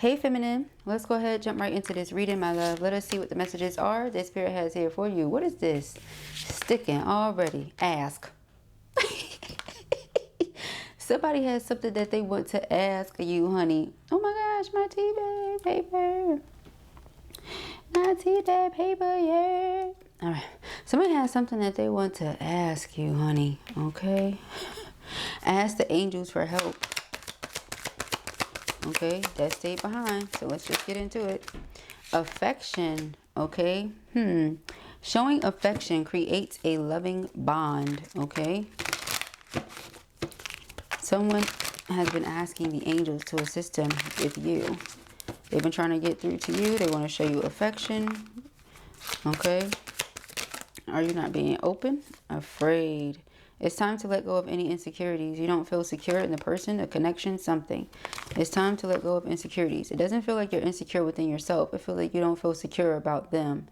Hey feminine, let's go ahead, jump right into this reading, my love. Let us see what the messages are that Spirit has here for you. What is this? Sticking already. Ask. Somebody has something that they want to ask you, honey. Oh my gosh, my tea bag paper. My tea bag paper, yeah. Alright. Somebody has something that they want to ask you, honey. Okay. Ask the angels for help. Okay, that stayed behind. So let's just get into it. Affection. Okay. Showing affection creates a loving bond. Okay. Someone has been asking the angels to assist them with you. They've been trying to get through to you. They want to show you affection. Okay. Are you not being open? Afraid. It's time to let go of any insecurities. You don't feel secure in the person, a connection, something. It's time to let go of insecurities. It doesn't feel like you're insecure within yourself. It feels like you don't feel secure about them.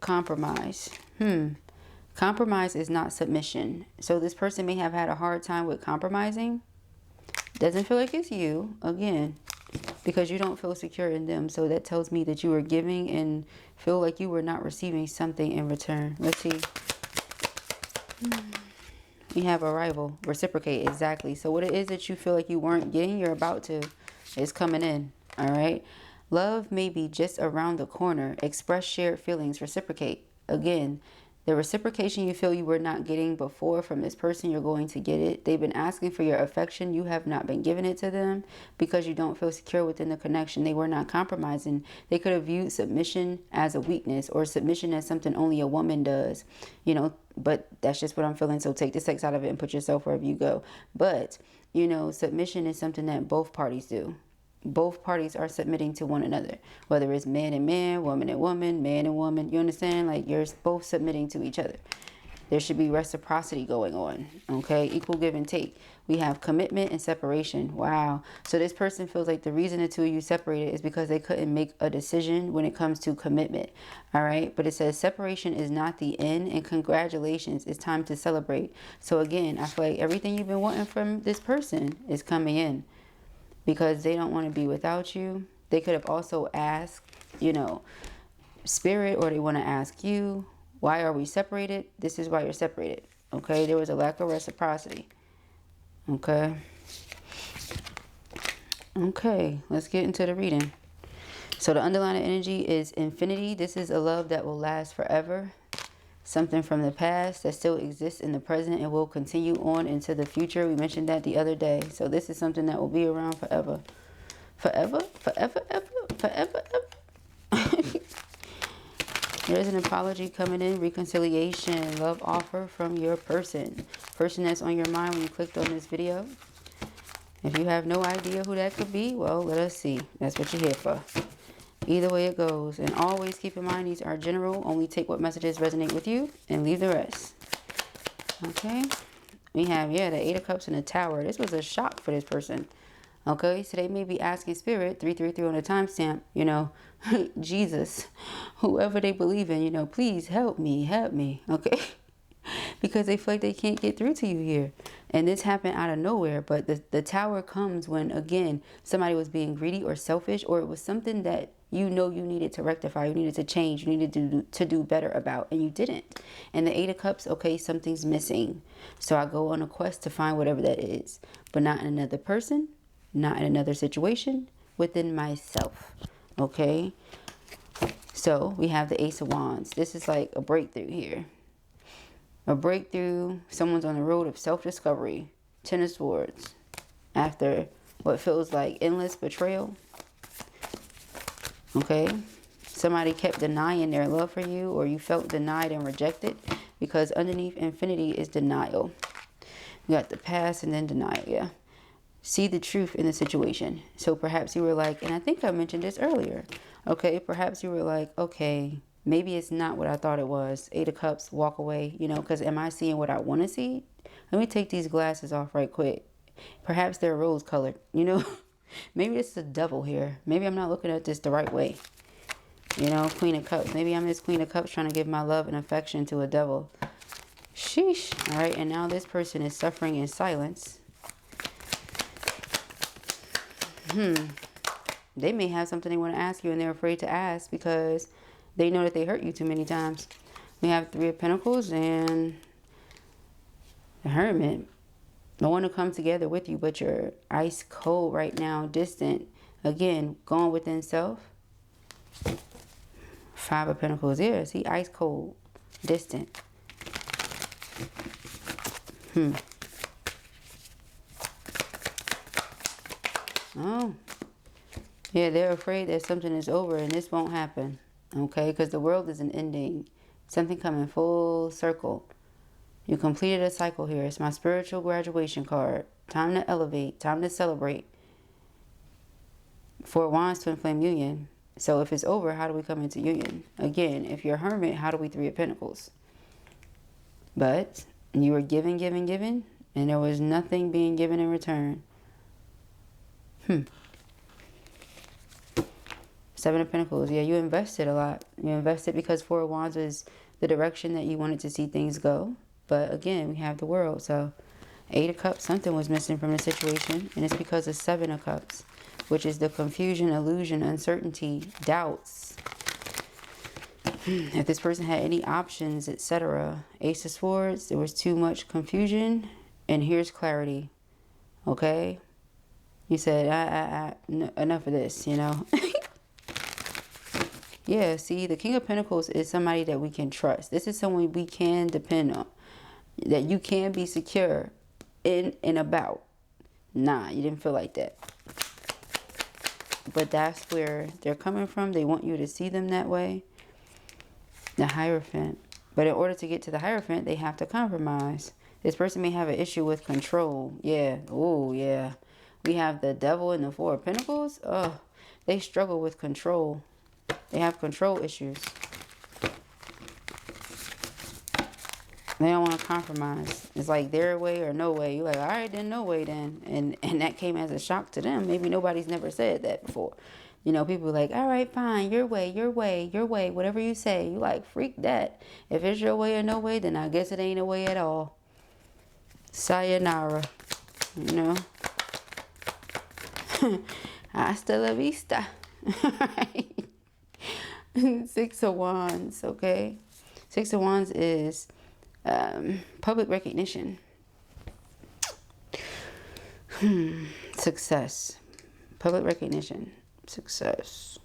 Compromise. Compromise is not submission. So this person may have had a hard time with compromising. Doesn't feel like it's you, again, because you don't feel secure in them. So that tells me that you are giving and feel like you were not receiving something in return. Let's see. We have arrival, reciprocate, exactly. So what it is that you feel like you weren't getting, you're about to, is coming in. All right. Love may be just around the corner. Express shared feelings, reciprocate. Again, the reciprocation you feel you were not getting before from this person, you're going to get it. They've been asking for your affection. You have not been giving it to them because you don't feel secure within the connection. They were not compromising. They could have viewed submission as a weakness or submission as something only a woman does, you know, but that's just what I'm feeling. So take the sex out of it and put yourself wherever you go. But, you know, submission is something that both parties do. Both parties are submitting to one another, whether it's man and man, woman and woman, man and woman. You understand? Like, you're both submitting to each other. There should be reciprocity going on. Okay, equal give and take. We have commitment and separation. Wow. So this person feels like the reason the two of you separated is because they couldn't make a decision when it comes to commitment. All right, but it says separation is not the end, and congratulations, it's time to celebrate. So again, I feel like everything you've been wanting from this person is coming in, because they don't want to be without you. They could have also asked, you know, Spirit, or they want to ask you, why are we separated? This is why you're separated. Okay, there was a lack of reciprocity. Okay. Okay, let's get into the reading. So the underlying energy is infinity. This is a love that will last forever. Something from the past that still exists in the present and will continue on into the future. We mentioned that the other day. So this is something that will be around forever. Forever, forever, ever, forever, ever. There's an apology coming in, reconciliation, love offer from your person. Person that's on your mind when you clicked on this video. If you have no idea who that could be, well, let us see. That's what you're here for. Either way it goes. And always keep in mind, these are general. Only take what messages resonate with you and leave the rest. Okay. We have, yeah, the Eight of Cups and the Tower. This was a shock for this person. Okay. So they may be asking Spirit, 333 on the timestamp, you know, Jesus, whoever they believe in, you know, please help me, help me. Okay. Because they feel like they can't get through to you here. And this happened out of nowhere. But the Tower comes when, again, somebody was being greedy or selfish, or it was something that you know you needed to rectify, you needed to change, you needed to do better about, and you didn't. And the Eight of Cups, okay, something's missing. So I go on a quest to find whatever that is. But not in another person, not in another situation, within myself. Okay? So we have the Ace of Wands. This is like a breakthrough here. A breakthrough. Someone's on the road of self-discovery. Ten of Swords. After what feels like endless betrayal. Okay. Somebody kept denying their love for you, or you felt denied and rejected, because underneath infinity is denial. You got the past and then denial. Yeah. See the truth in the situation. So perhaps you were like, and I think I mentioned this earlier. Okay. Perhaps you were like, okay, maybe it's not what I thought it was. Eight of Cups, walk away, you know, because am I seeing what I want to see? Let me take these glasses off right quick. Perhaps they're rose colored, you know. Maybe it's the devil here. Maybe I'm not looking at this the right way. You know, Queen of Cups. Maybe I'm this Queen of Cups trying to give my love and affection to a devil. Sheesh. All right. And now this person is suffering in silence. They may have something they want to ask you and they're afraid to ask because they know that they hurt you too many times. We have Three of Pentacles and the Hermit. No one to come together with you, but you're ice cold right now, distant. Again, going within self. Five of Pentacles. Yeah, see, ice cold, distant. Oh. Yeah, they're afraid that something is over and this won't happen. Okay, because the world is an ending. Something coming full circle. You completed a cycle here. It's my spiritual graduation card. Time to elevate. Time to celebrate. Four of Wands, Twin Flame Union. So if it's over, how do we come into union? Again, if you're a Hermit, how do we Three of Pentacles? But you were giving, and there was nothing being given in return. Seven of Pentacles. Yeah, you invested a lot. You invested because Four of Wands is the direction that you wanted to see things go. But again, we have the World. So Eight of Cups, something was missing from the situation. And it's because of Seven of Cups, which is the confusion, illusion, uncertainty, doubts. If this person had any options, etc. Ace of Swords, there was too much confusion. And here's clarity. Okay? You said, enough of this, you know? Yeah, see, the King of Pentacles is somebody that we can trust. This is someone we can depend on. That you can be secure in and about. Nah, you didn't feel like that. But that's where they're coming from. They want you to see them that way. The Hierophant. But in order to get to the Hierophant, they have to compromise. This person may have an issue with control. Yeah. Oh, yeah. We have the Devil and the Four of Pentacles. Oh, they struggle with control. They have control issues. They don't want to compromise. It's like their way or no way. You're like, all right, then no way then. And that came as a shock to them. Maybe nobody's never said that before. You know, people are like, all right, fine, your way, your way, your way, whatever you say. You like, freak that. If it's your way or no way, then I guess it ain't a way at all. Sayonara. You know. Hasta la vista. Right. Six of Wands, okay? Six of Wands is public recognition. Success. Public recognition. Success.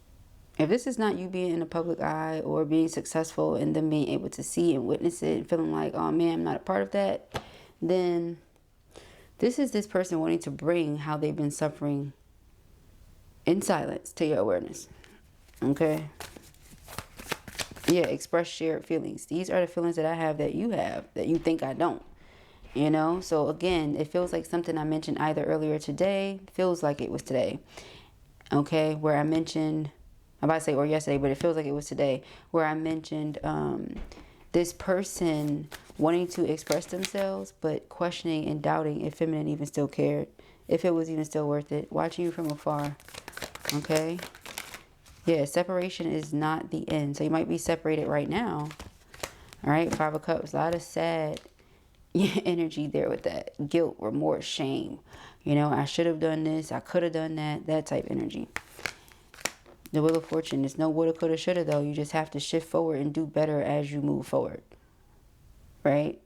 If this is not you being in the public eye or being successful and then being able to see and witness it and feeling like, oh man, I'm not a part of that, then this is this person wanting to bring how they've been suffering in silence to your awareness. Okay? Yeah, express shared feelings. These are the feelings that I have that you think I don't. You know? So again, it feels like something I mentioned either earlier today, feels like it was today. Okay? Where I mentioned, I'm about to say or yesterday, but it feels like it was today, where I mentioned this person wanting to express themselves, but questioning and doubting if feminine even still cared, if it was even still worth it, watching you from afar. Okay? Yeah, separation is not the end. So you might be separated right now. All right, Five of Cups. A lot of sad energy there with that. Guilt, remorse, shame. You know, I should have done this. I could have done that. That type energy. The Wheel of Fortune. There's no woulda, coulda, shoulda, though. You just have to shift forward and do better as you move forward. Right?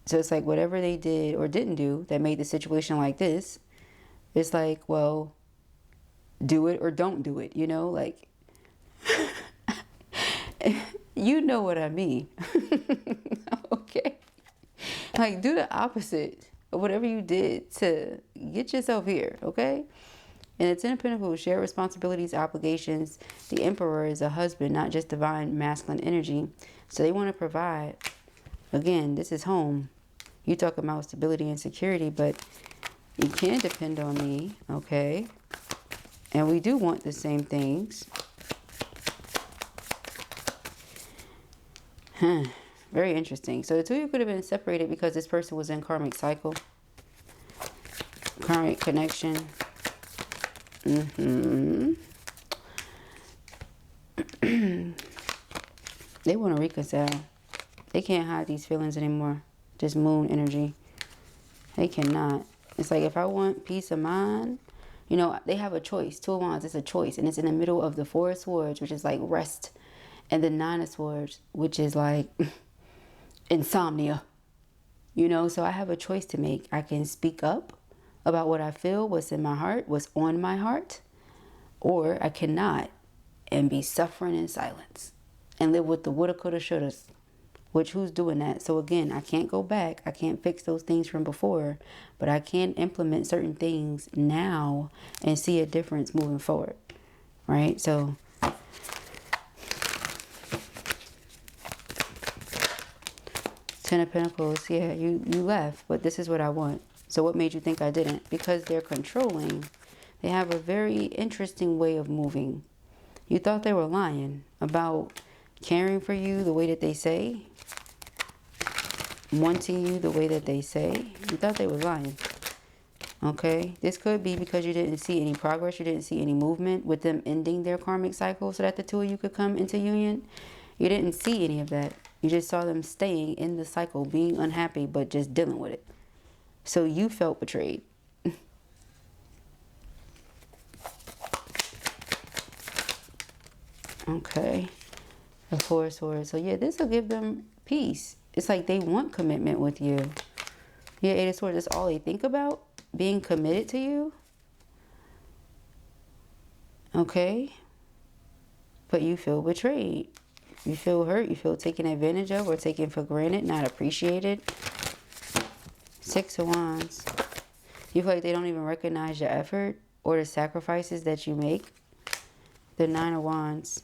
So it's like whatever they did or didn't do that made the situation like this, it's like, well, do it or don't do it, you know, like, you know what I mean. Okay. Like, do the opposite of whatever you did to get yourself here, okay? And the Ten of Pentacles, share responsibilities, obligations. The Emperor is a husband, not just divine masculine energy. So they want to provide. Again, this is home. You talk about stability and security, but you can depend on me, okay? And we do want the same things. Very interesting. So the two of you could have been separated because this person was in karmic cycle. Karmic connection. They want to reconcile. They can't hide these feelings anymore. This moon energy. They cannot. It's like if I want peace of mind, You know, they have a choice. Two of Wands is a choice. And it's in the middle of the Four of Swords, which is like rest. And the Nine of Swords, which is like insomnia. You know, so I have a choice to make. I can speak up about what I feel, what's in my heart, what's on my heart. Or I cannot and be suffering in silence and live with the woulda, coulda, shouldas. Which, who's doing that? So again, I can't go back. I can't fix those things from before, but I can implement certain things now and see a difference moving forward, right? So Ten of Pentacles, yeah, you left, but this is what I want. So what made you think I didn't? Because they're controlling. They have a very interesting way of moving. You thought they were lying about caring for you the way that they say, wanting you the way that they say. You thought they were lying. Okay, this could be because you didn't see any progress, you didn't see any movement with them ending their karmic cycle so that the two of you could come into union. You didn't see any of that. You just saw them staying in the cycle, being unhappy, but just dealing with it. So you felt betrayed. Okay, the Four of Swords. So yeah, this will give them peace. It's like they want commitment with you. Yeah, Eight of Swords, that's all they think about, being committed to you. Okay, but you feel betrayed. You feel hurt. You feel taken advantage of or taken for granted, not appreciated. Six of Wands. You feel like they don't even recognize your effort or the sacrifices that you make. The Nine of Wands.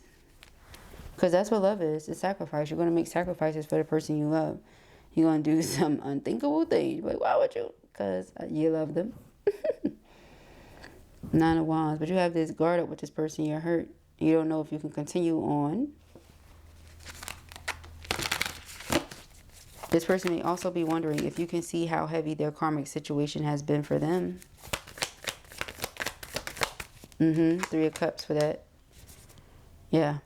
Because that's what love is. It's sacrifice. You're going to make sacrifices for the person you love. You're going to do some unthinkable things. Like, why would you? Because you love them. Nine of Wands. But you have this guard up with this person. You're hurt. You don't know if you can continue on. This person may also be wondering if you can see how heavy their karmic situation has been for them. Three of Cups for that. Yeah.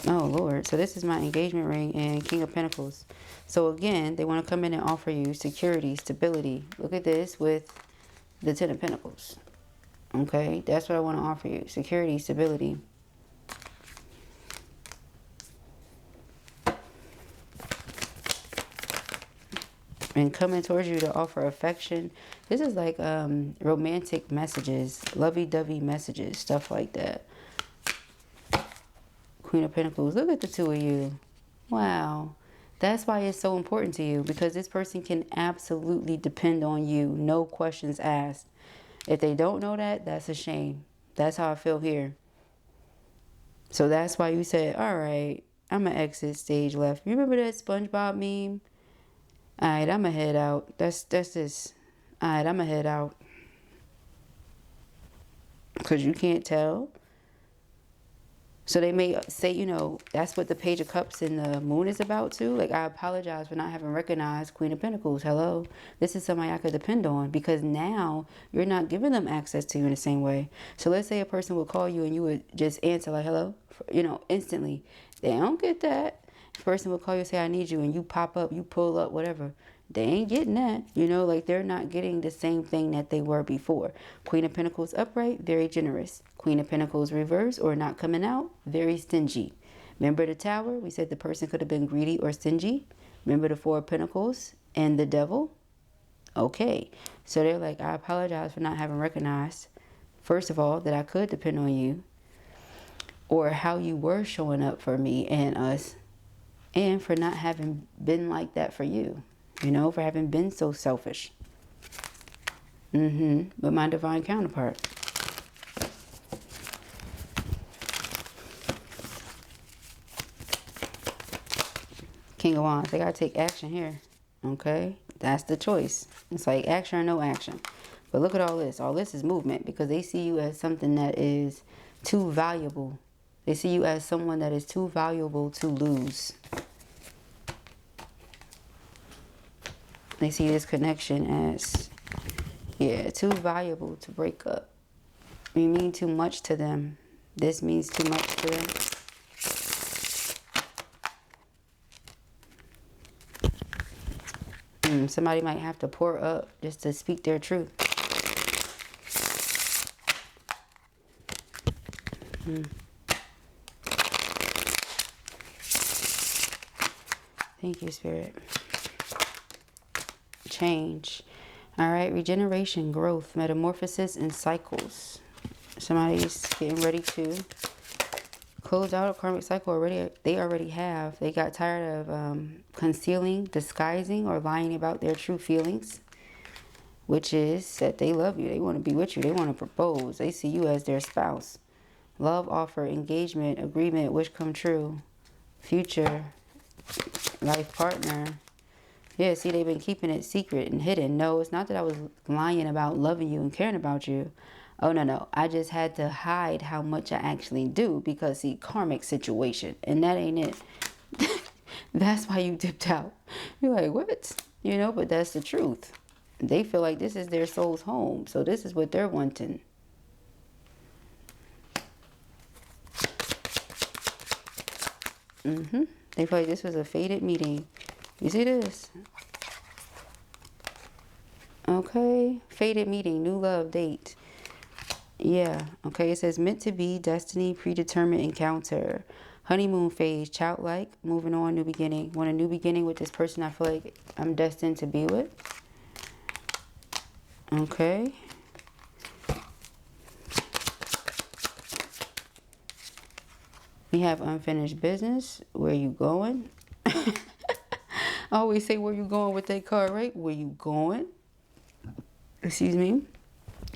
Oh, Lord. So this is my engagement ring and King of Pentacles. So again, they want to come in and offer you security, stability. Look at this with the Ten of Pentacles. Okay, that's what I want to offer you. Security, stability. And coming towards you to offer affection. This is like romantic messages, lovey-dovey messages, stuff like that. Queen of Pentacles. Look at the two of you. Wow. That's why it's so important to you, because this person can absolutely depend on you. No questions asked. If they don't know that, that's a shame. That's how I feel here. So that's why you said, all right, I'm going to exit stage left. You remember that SpongeBob meme? All right, I'm going to head out. That's this. All right, I'm going to head out. Because you can't tell. So they may say, you know, that's what the Page of Cups and the Moon is about too. Like, I apologize for not having recognized Queen of Pentacles. Hello. This is somebody I could depend on, because now you're not giving them access to you in the same way. So let's say a person would call you and you would just answer like, hello, you know, instantly. They don't get that. A person will call you and say, I need you, and you pop up, you pull up, whatever. They ain't getting that. You know, like, they're not getting the same thing that they were before. Queen of Pentacles upright, very generous. Queen of Pentacles reverse or not coming out, very stingy. Remember the Tower? We said the person could have been greedy or stingy. Remember the Four of Pentacles and the Devil? Okay. So they're like, I apologize for not having recognized, first of all, that I could depend on you, or how you were showing up for me and us, and for not having been like that for you. You know, for having been so selfish. But my divine counterpart. King of Wands. They got to take action here. Okay? That's the choice. It's like action or no action. But look at all this. All this is movement, because they see you as something that is too valuable. They see you as someone that is too valuable to lose. They see this connection as, yeah, too valuable to break up. You mean too much to them. This means too much to them. Somebody might have to pour up just to speak their truth. Thank you, Spirit. Change. All right, regeneration, growth, metamorphosis, and cycles. Somebody's getting ready to close out a karmic cycle already. They already have. They got tired of concealing, disguising, or lying about their true feelings, which is that they love you. They want to be with you. They want to propose. They see you as their spouse. Love offer, engagement, agreement, wish come true, future, life partner. Yeah, see, they've been keeping it secret and hidden. No, it's not that I was lying about loving you and caring about you. Oh, no. I just had to hide how much I actually do because, see, karmic situation. And that ain't it. That's why you dipped out. You're like, what? You know, but that's the truth. They feel like this is their soul's home. So this is what they're wanting. They feel like this was a fated meeting. You see this? Okay. Fated meeting. New love date. Yeah. Okay. It says meant to be, destiny, predetermined encounter. Honeymoon phase. Childlike. Moving on. New beginning. Want a new beginning with this person I feel like I'm destined to be with. Okay. We have unfinished business. Where you going? I always say where you going with that card, right? Where you going? Excuse me.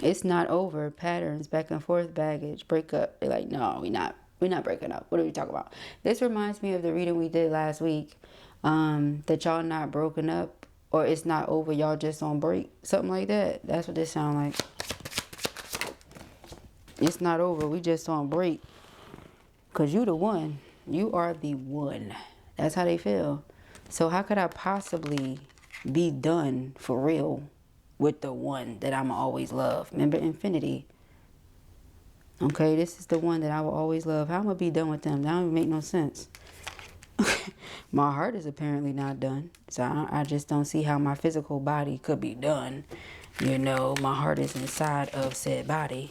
It's not over. Patterns, back and forth, baggage, breakup. They're like, no, we're not breaking up. What are we talking about? This reminds me of the reading we did last week. That y'all not broken up, or it's not over. Y'all just on break. Something like that. That's what this sound like. It's not over. We just on break. Because you the one. You are the one. That's how they feel. So how could I possibly be done for real with the one that I'm always love? Remember infinity. Okay, this is the one that I will always love. How am I going to be done with them? That don't even make no sense. My heart is apparently not done. So I just don't see how my physical body could be done. You know, my heart is inside of said body.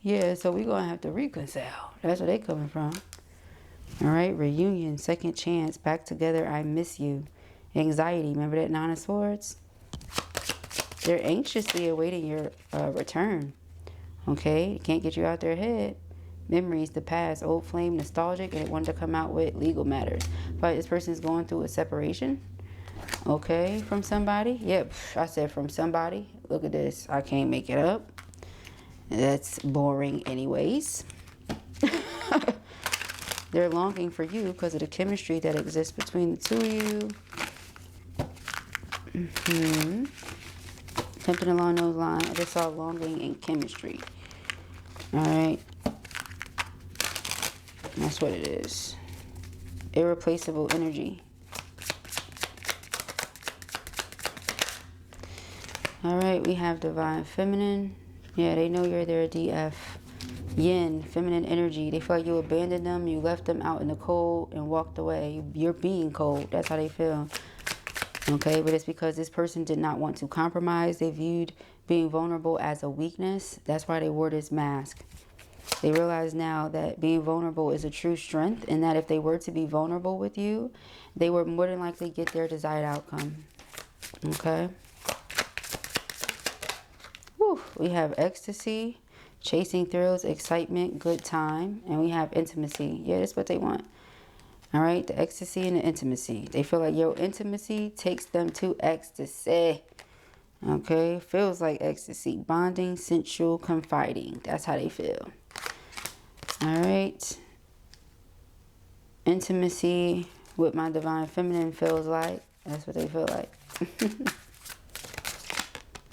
Yeah, so we're going to have to reconcile. That's where they coming from. All right, reunion, second chance, back together, I miss you. Anxiety, remember that Nine of Swords? They're anxiously awaiting your return. Okay, can't get you out their head. Memories, the past, old flame, nostalgic, and it wanted to come out with legal matters. But this person's going through a separation. Okay, from somebody. Yep, I said from somebody. Look at this. I can't make it up. That's boring anyways. They're longing for you because of the chemistry that exists between the two of you. Something along those lines. I just saw longing and chemistry. Alright. That's what it is. Irreplaceable energy. Alright, we have divine feminine. Yeah, they know you're their DF. Yin, feminine energy. They feel like you abandoned them, you left them out in the cold and walked away. You're being cold. That's how they feel. Okay, but it's because this person did not want to compromise. They viewed being vulnerable as a weakness. That's why they wore this mask. They realize now that being vulnerable is a true strength, and that if they were to be vulnerable with you, they would more than likely get their desired outcome. Okay. Whew. We have ecstasy. Chasing thrills, excitement, good time. And we have intimacy. Yeah, that's what they want. All right, the ecstasy and the intimacy. They feel like your intimacy takes them to ecstasy. Okay, feels like ecstasy. Bonding, sensual, confiding. That's how they feel. All right. Intimacy with my divine feminine feels like. That's what they feel like.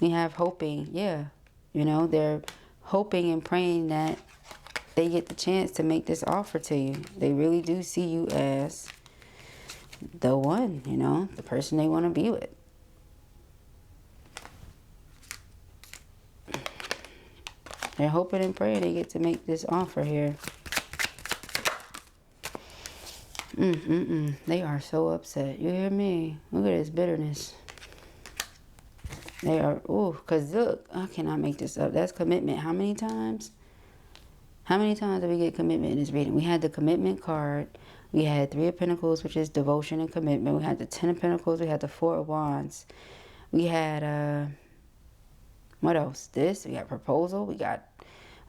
We have hoping. Yeah. You know, they're hoping and praying that they get the chance to make this offer to you. They really do see you as the one, you know, the person they want to be with. They're hoping and praying they get to make this offer here. They are so upset. You hear me? Look at this bitterness. They are, because look, I cannot make this up. That's commitment. How many times? How many times did we get commitment in this reading? We had the commitment card. We had 3 of Pentacles, which is devotion and commitment. We had the 10 of Pentacles. We had the 4 of Wands. We had, what else? This. We got proposal. We got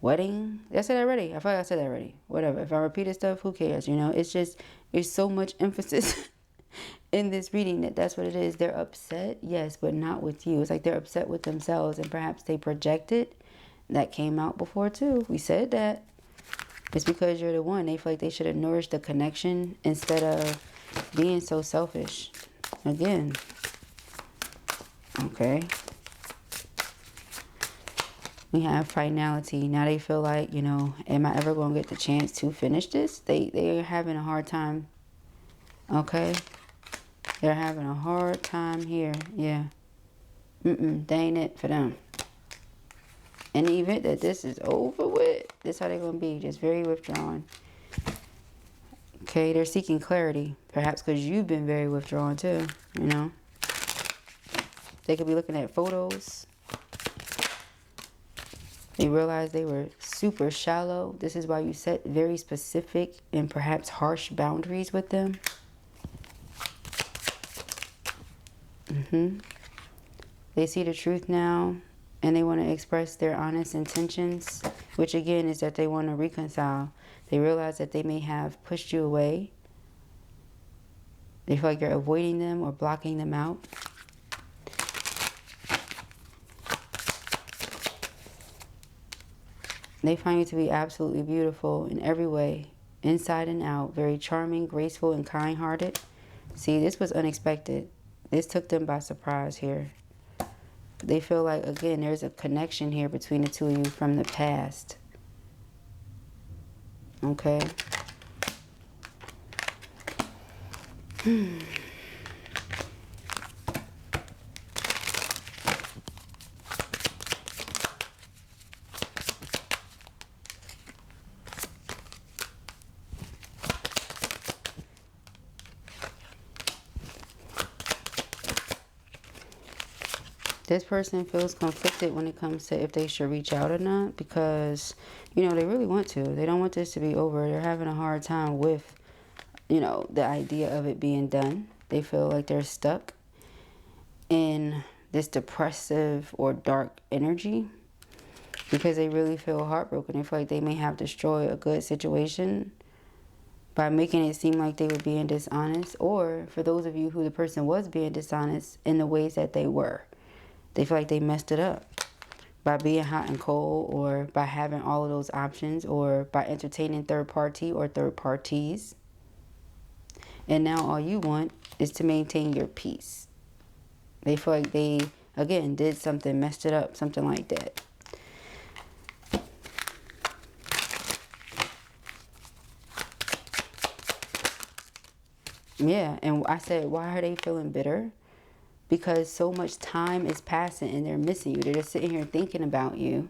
wedding. Did I say that already? I feel like I said that already. Whatever. If I repeated stuff, who cares? You know, it's just, there's so much emphasis in this reading that's what it is. They're upset, yes, but not with you. It's like they're upset with themselves, and perhaps they projected. That came out before too. We said that. It's because you're the one. They feel like they should have nourished the connection instead of being so selfish. Again. Okay. We have finality. Now they feel like, you know, am I ever going to get the chance to finish this? They're having a hard time. Okay. They're having a hard time here. Yeah. They ain't it for them. In the event that this is over with, this is how they're going to be. Just very withdrawn. Okay, they're seeking clarity. Perhaps because you've been very withdrawn too, you know. They could be looking at photos. They realize they were super shallow. This is why you set very specific and perhaps harsh boundaries with them. They see the truth now. And they want to express their honest intentions, which again is that they want to reconcile. They realize that they may have pushed you away. They feel like you're avoiding them or blocking them out. They find you to be absolutely beautiful in every way, inside and out, very charming, graceful, and kind-hearted. See, this was unexpected. This took them by surprise here. They feel like, again, there's a connection here between the two of you from the past. Okay. This person feels conflicted when it comes to if they should reach out or not, because, you know, they really want to. They don't want this to be over. They're having a hard time with, you know, the idea of it being done. They feel like they're stuck in this depressive or dark energy because they really feel heartbroken. They feel like they may have destroyed a good situation by making it seem like they were being dishonest, or for those of you who the person was being dishonest in the ways that they were. They feel like they messed it up by being hot and cold, or by having all of those options, or by entertaining third party or third parties. And now all you want is to maintain your peace. They feel like they, again, did something, messed it up, something like that. Yeah, and I said, why are they feeling bitter? Because so much time is passing and they're missing you. They're just sitting here thinking about you.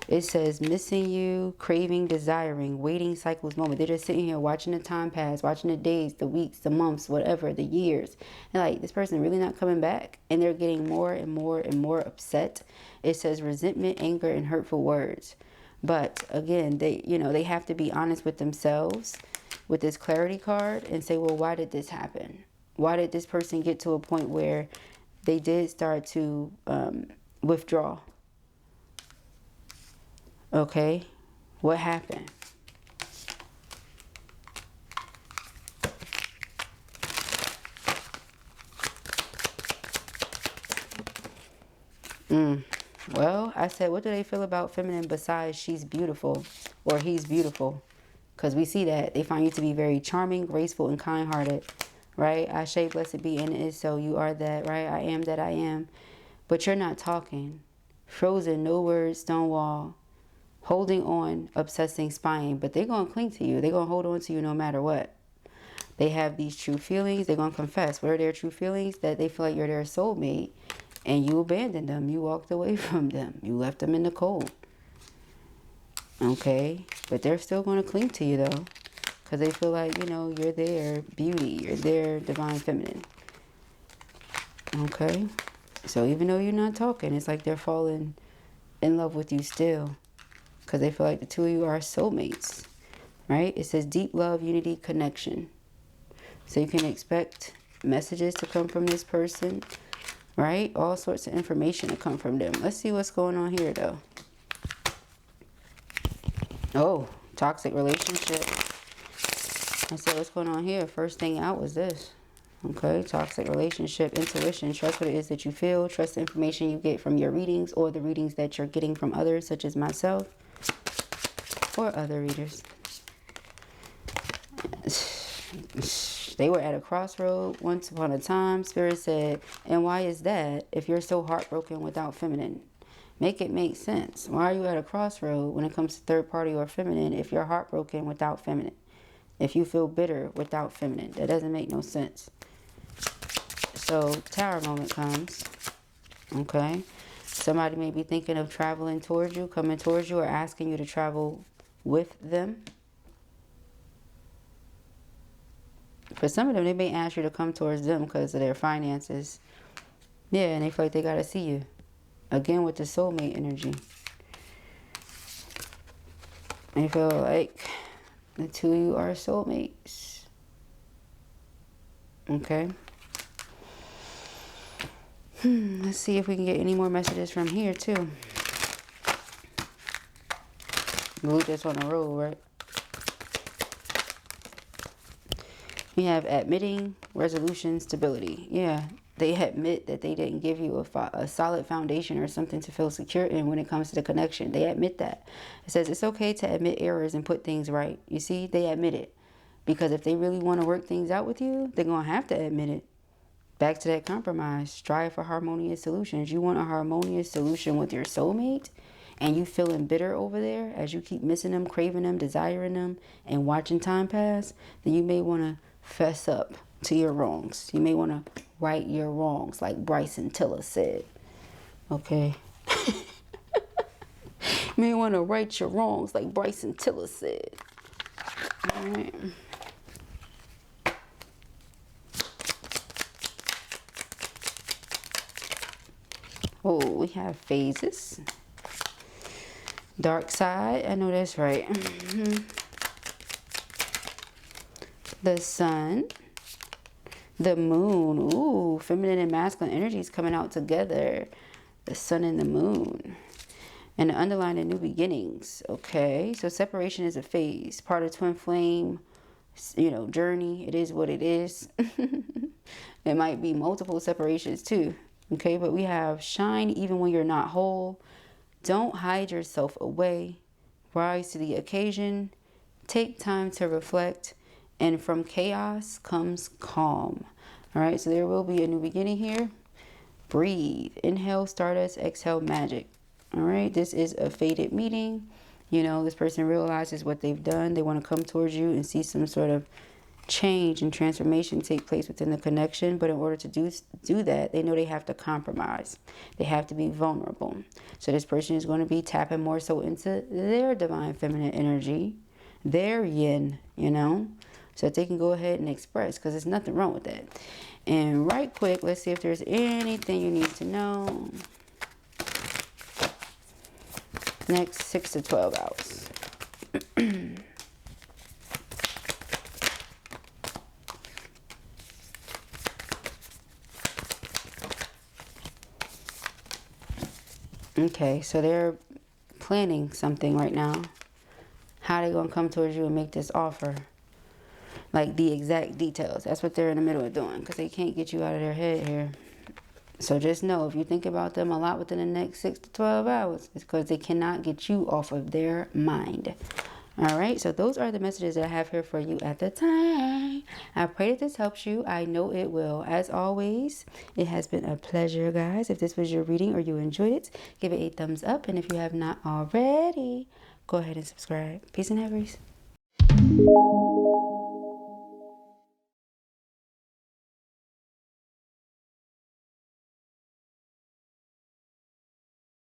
It says missing you, craving, desiring, waiting cycles, moment. They're just sitting here watching the time pass, watching the days, the weeks, the months, whatever, the years. And like, this person really not coming back. And they're getting more and more and more upset. It says resentment, anger, and hurtful words. But again, they, you know, they have to be honest with themselves with this clarity card and say, well, why did this happen? Why did this person get to a point where they did start to withdraw? Okay, what happened? Well, I said, what do they feel about feminine besides she's beautiful or he's beautiful? Because we see that they find you to be very charming, graceful, and kind-hearted. Right? Ashe, blessed be, and it is so. You are that, right? I am that I am. But you're not talking. Frozen, no words, stone wall. Holding on, obsessing, spying. But they're going to cling to you. They're going to hold on to you no matter what. They have these true feelings. They're going to confess. What are their true feelings? That they feel like you're their soulmate. And you abandoned them. You walked away from them. You left them in the cold. Okay? But they're still going to cling to you, though. Because they feel like, you know, you're their beauty. You're their divine feminine. Okay? So even though you're not talking, it's like they're falling in love with you still. because they feel like the two of you are soulmates, right? It says deep love, unity, connection. So you can expect messages to come from this person, right? All sorts of information to come from them. Let's see what's going on here, though. Oh, toxic relationship. I said, what's going on here? First thing out was this. Okay, toxic relationship, intuition. Trust what it is that you feel. Trust the information you get from your readings or the readings that you're getting from others, such as myself or other readers. They were at a crossroad once upon a time. Spirit said, and why is that if you're so heartbroken without feminine? Make it make sense. Why are you at a crossroad when it comes to third party or feminine if you're heartbroken without feminine? If you feel bitter without feminine, that doesn't make no sense. So Tower moment comes. Okay. Somebody may be thinking of traveling towards you, coming towards you, or asking you to travel with them. For some of them, they may ask you to come towards them because of their finances. Yeah, and they feel like they got to see you. Again, with the soulmate energy. They feel like the two of you are soulmates. Okay. Let's see if we can get any more messages from here, too. We're just on the road, right? We have admitting, resolution, stability. Yeah, they admit that they didn't give you a solid foundation or something to feel secure in when it comes to the connection. They admit that. It says it's okay to admit errors and put things right. You see, they admit it. Because if they really want to work things out with you, they're going to have to admit it. Back to that compromise. Strive for harmonious solutions. You want a harmonious solution with your soulmate, and you feeling bitter over there as you keep missing them, craving them, desiring them, and watching time pass, then you may want to fess up to your wrongs. You may want to right your wrongs, like Bryson Tiller said. Okay. You may want to right your wrongs, like Bryson Tiller said. All right. Oh, we have phases. Dark side. I know that's right. The sun. The moon. Ooh, feminine and masculine energies coming out together. The sun and the moon. And the underlying new beginnings. Okay, so separation is a phase. Part of twin flame, journey. It is what it is. It might be multiple separations too. Okay, but we have shine even when you're not whole. Don't hide yourself away. Rise to the occasion. Take time to reflect. And from chaos comes calm. All right, so there will be a new beginning here. Breathe. Inhale stardust, exhale magic. All right, this is a fated meeting. This person realizes what they've done. They want to come towards you and see some sort of change and transformation take place within the connection. But in order to do that, they know they have to compromise. They have to be vulnerable. So this person is going to be tapping more so into their divine feminine energy, their yin, so that they can go ahead and express, because there's nothing wrong with that. And right quick, let's see if there's anything you need to know. Next 6 to 12 hours. Okay, so they're planning something right now. How they gonna come towards you and make this offer? Like the exact details. That's what they're in the middle of doing, because they can't get you out of their head here. So just know, if you think about them a lot within the next 6 to 12 hours, it's because they cannot get you off of their mind. All right, so those are the messages that I have here for you at the time. I pray that this helps you. I know it will. As always, it has been a pleasure, guys. If this was your reading or you enjoyed it, give it a thumbs up. And if you have not already, go ahead and subscribe. Peace and Aries.